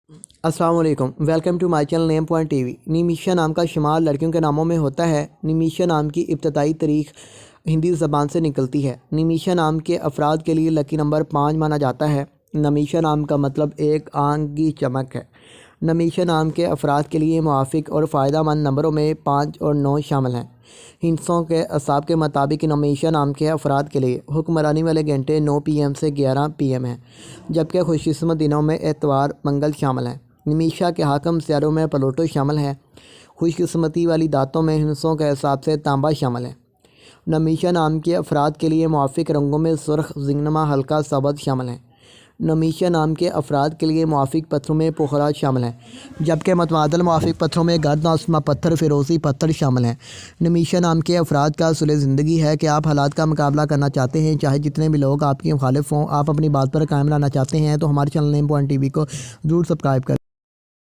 السلام علیکم، welcome to my channel name point TV وی۔ نمیشا نام کا شمار لڑکیوں کے ناموں میں ہوتا ہے۔ نمیشا نام کی ابتدائی تاریخ ہندی زبان سے نکلتی ہے۔ نمیشا نام کے افراد کے لیے لکی نمبر 5 مانا جاتا ہے۔ نمیشا نام کا مطلب ایک آنکھ کی چمک ہے۔ نمیشا نام کے افراد کے لیے موافق اور فائدہ مند نمبروں میں 5 اور 9 شامل ہیں۔ ہندسوں کے اعصاب کے مطابق نمیشا نام کے افراد کے لیے حکمرانی والے گھنٹے 9 PM سے 11 PM ہیں، جبکہ خوش قسمت دنوں میں اتوار، منگل شامل ہیں۔ نمیشا کے حاکم سیاروں میں پلوٹو شامل ہے۔ خوش قسمتی والی دھاتوں میں ہندسوں کے حساب سے تانبا شامل ہے۔ نمیشا نام کے افراد کے لیے موافق رنگوں میں سرخ، زنگنما، ہلکا سبز شامل ہیں۔ نمیشا نام کے افراد کے لیے موافق پتھروں میں پخرا شامل ہیں، جبکہ متبادل موافق پتھروں میں گرد آسما پتھر، فیروزی پتھر شامل ہیں۔ نمیشا نام کے افراد کا اصول زندگی ہے کہ آپ حالات کا مقابلہ کرنا چاہتے ہیں، چاہے جتنے بھی لوگ آپ کے مخالف ہوں۔ آپ اپنی بات پر قائم رہنا چاہتے ہیں تو ہمارے چینل نیم پوائنٹ ٹی وی کو ضرور سبسکرائب کریں۔